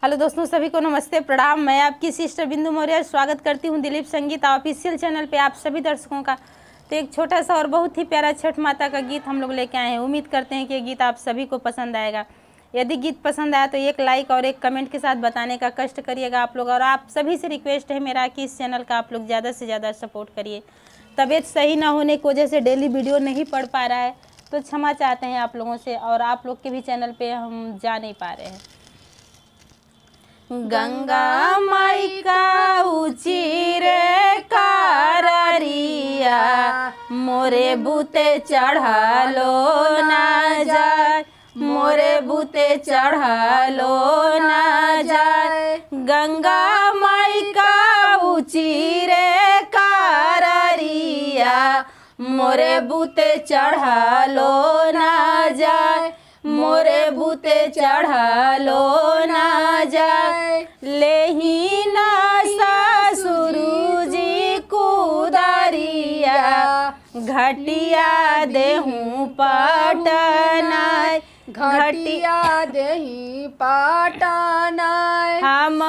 Hello दोस्तों, सभी को नमस्ते प्रणाम। मैं आपकी सिस्टर बिंदु मौर्य स्वागत करती हूं दिलीप संगीता ऑफिशियल चैनल पे आप सभी दर्शकों का। तो एक छोटा सा और बहुत ही प्यारा छठ माता का गीत हम लोग लेके आए हैं। उम्मीद करते हैं कि ये गीत आप सभी को पसंद आएगा। यदि गीत पसंद आया तो एक लाइक और एक कमेंट के साथ बताने का कष्ट करिएगा आप लोग। और आप सभी से रिक्वेस्ट है मेरा कि इस चैनल का आप लोग ज़्यादा से ज़्यादा सपोर्ट करिए। तबीयत सही ना होने की वजह से डेली वीडियो नहीं पढ़ पा रहा है, तो क्षमा चाहते हैं आप लोगों से। और आप लोग के भी चैनल पे हम जा नहीं पा रहे हैं। गंगा माई का ऊँची रे काररिया, मोरे बूते चढ़ालो ना जाए, मोरे बूते चढ़ालो ना जाए। गंगा माई का ऊँची रे काररिया, मोरे बूते चढ़ालो ना जाए, मोरे बूते चढ़ालो ना जाए। लेही ना ससुरुजी कुदारिया, घटिया देहूँ पाटनाय, घटिया देही पाटनाय। हम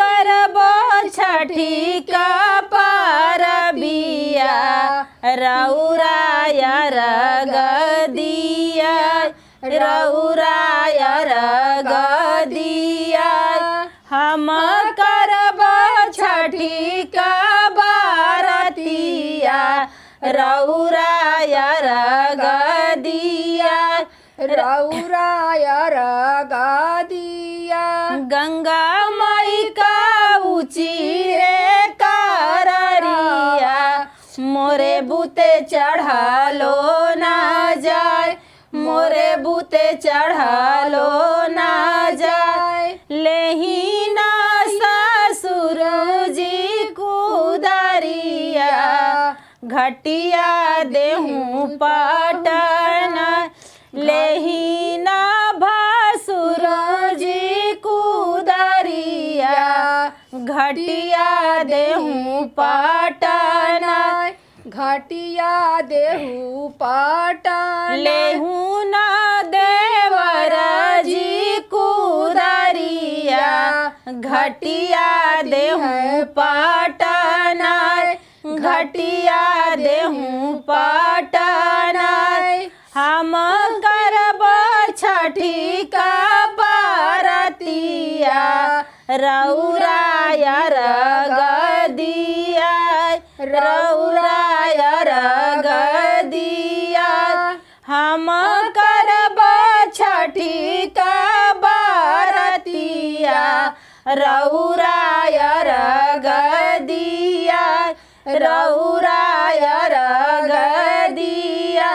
करबो छठी का परबिया, रउराया रगदिया, रउराया रगदिया। हम करबो छठी का बारतिया, रउराया रगदिया, रउराया रगदिया। गंगा माई का ऊँची रे काररिया, मोरे बूते चढ़ालो ना जाए, मोरे बूते चढ़ालो ना जाए। लेही ना ससुरुजी कुदारिया, घटिया देहूँ पाटना। लेही ना भसुरुजी कुदारिया, घटिया देहूँ पाटना, घटिया देहू पाटन। लेहू ना देवर जी कुदारिया, घटिया देहूँ पाटना, घटिया देहूँ पाटना। हम करबो छठी का बारतिया, रउराया रगदिया, रउराया रगदिया। हम करबो छठी का बारतिया, रउराया रगदिया, रउराया रगदिया।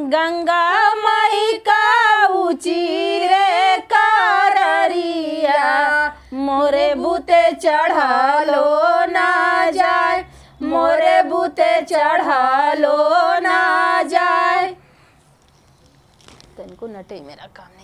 गंगा माई का ऊँची रे काररिया, मोरे बूते चढ़ालो ना जाए, मोरे बूते चढ़ालो ना जाए। तो इनको नटे मेरा काम नहीं।